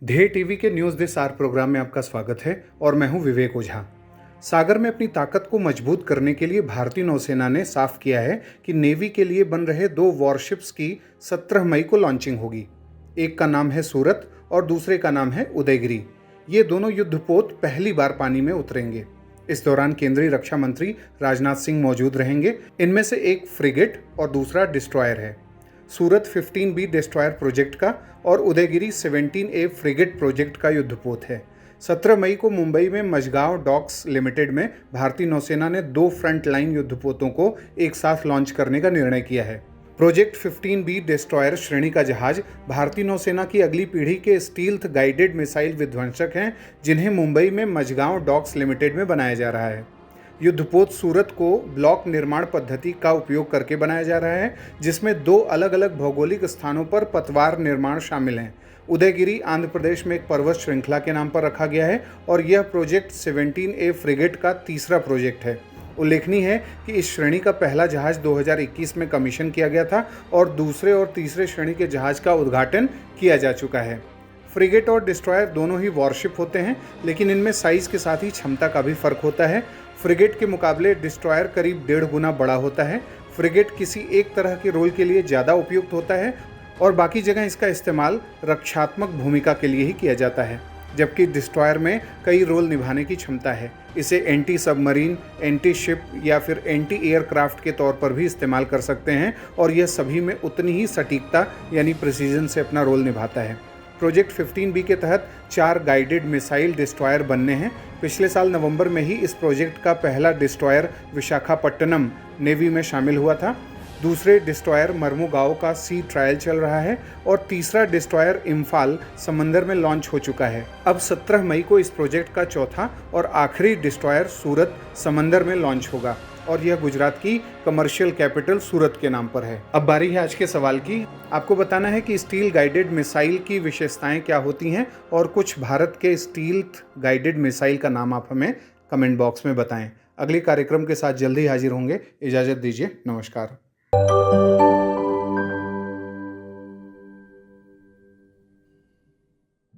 ध्येय टीवी के news this our programme में आपका स्वागत है और मैं हूं विवेक ओझा। सागर में अपनी ताकत को मजबूत करने के लिए भारतीय नौसेना ने साफ किया है कि नेवी के लिए बन रहे 2 वॉरशिप्स की 17 मई को लॉन्चिंग होगी। एक का नाम है सूरत और दूसरे का नाम है उदयगिरी। ये दोनों युद्धपोत पहली बार पानी में उतरेंगे। इस दौरान केंद्रीय रक्षा मंत्री राजनाथ सिंह मौजूद रहेंगे। इनमें से एक फ्रिगेट और दूसरा डिस्ट्रॉयर है। सूरत 15B डिस्ट्रॉयर प्रोजेक्ट का और उदयगिरी 17A फ्रिगेट प्रोजेक्ट का युद्धपोत है। 17 मई को मुंबई में मझगांव डॉक्स लिमिटेड में भारतीय नौसेना ने 2 फ्रंट लाइन युद्धपोतों को एक साथ लॉन्च करने का निर्णय किया है। प्रोजेक्ट 15B डिस्ट्रॉयर श्रेणी का जहाज भारतीय नौसेना की अगली पीढ़ी के स्टील्थ गाइडेड मिसाइल विध्वंसक हैं, जिन्हें मुंबई में मझगांव डॉक्स लिमिटेड में बनाया जा रहा है। युद्धपोत सूरत को ब्लॉक निर्माण पद्धति का उपयोग करके बनाया जा रहा है, जिसमें 2 अलग अलग भौगोलिक स्थानों पर पतवार निर्माण शामिल हैं। उदयगिरी आंध्र प्रदेश में एक पर्वत श्रृंखला के नाम पर रखा गया है और यह प्रोजेक्ट 17A फ्रिगेट का तीसरा प्रोजेक्ट है। उल्लेखनीय है कि इस श्रेणी का पहला जहाज 2021 में कमीशन किया गया था और दूसरे और तीसरे श्रेणी के जहाज का उद्घाटन किया जा चुका है। फ्रिगेट और डिस्ट्रॉयर दोनों ही वॉरशिप होते हैं, लेकिन इनमें साइज़ के साथ ही क्षमता का भी फर्क होता है। फ्रिगेट के मुकाबले डिस्ट्रॉयर करीब 1.5 गुना बड़ा होता है। फ्रिगेट किसी एक तरह के रोल के लिए ज़्यादा उपयुक्त होता है और बाकी जगह इसका इस्तेमाल रक्षात्मक भूमिका के लिए ही किया जाता है, जबकि डिस्ट्रॉयर में कई रोल निभाने की क्षमता है। इसे एंटी सबमरीन, एंटी शिप या फिर एंटी एयरक्राफ्ट के तौर पर भी इस्तेमाल कर सकते हैं और यह सभी में उतनी ही सटीकता यानी प्रिसीजन से अपना रोल निभाता है। प्रोजेक्ट 15B के तहत 4 गाइडेड मिसाइल डिस्ट्रॉयर बनने हैं। पिछले साल नवंबर में ही इस प्रोजेक्ट का पहला डिस्ट्रॉयर विशाखापट्टनम नेवी में शामिल हुआ था। दूसरे डिस्ट्रॉयर मर्मुगांव का सी ट्रायल चल रहा है और तीसरा डिस्ट्रॉयर इम्फाल समंदर में लॉन्च हो चुका है। अब 17 मई को इस प्रोजेक्ट का चौथा और आखिरी डिस्ट्रॉयर सूरत समंदर में लॉन्च होगा और यह गुजरात की कमर्शियल कैपिटल सूरत के नाम पर है। अब बारी है आज के सवाल की। आपको बताना है कि स्टील गाइडेड मिसाइल की विशेषताएं क्या होती हैं और कुछ भारत के स्टील्थ गाइडेड मिसाइल का नाम आप हमें कमेंट बॉक्स में बताएं। अगले कार्यक्रम के साथ जल्दी हाजिर होंगे। इजाज़त दीजिए। नमस्कार।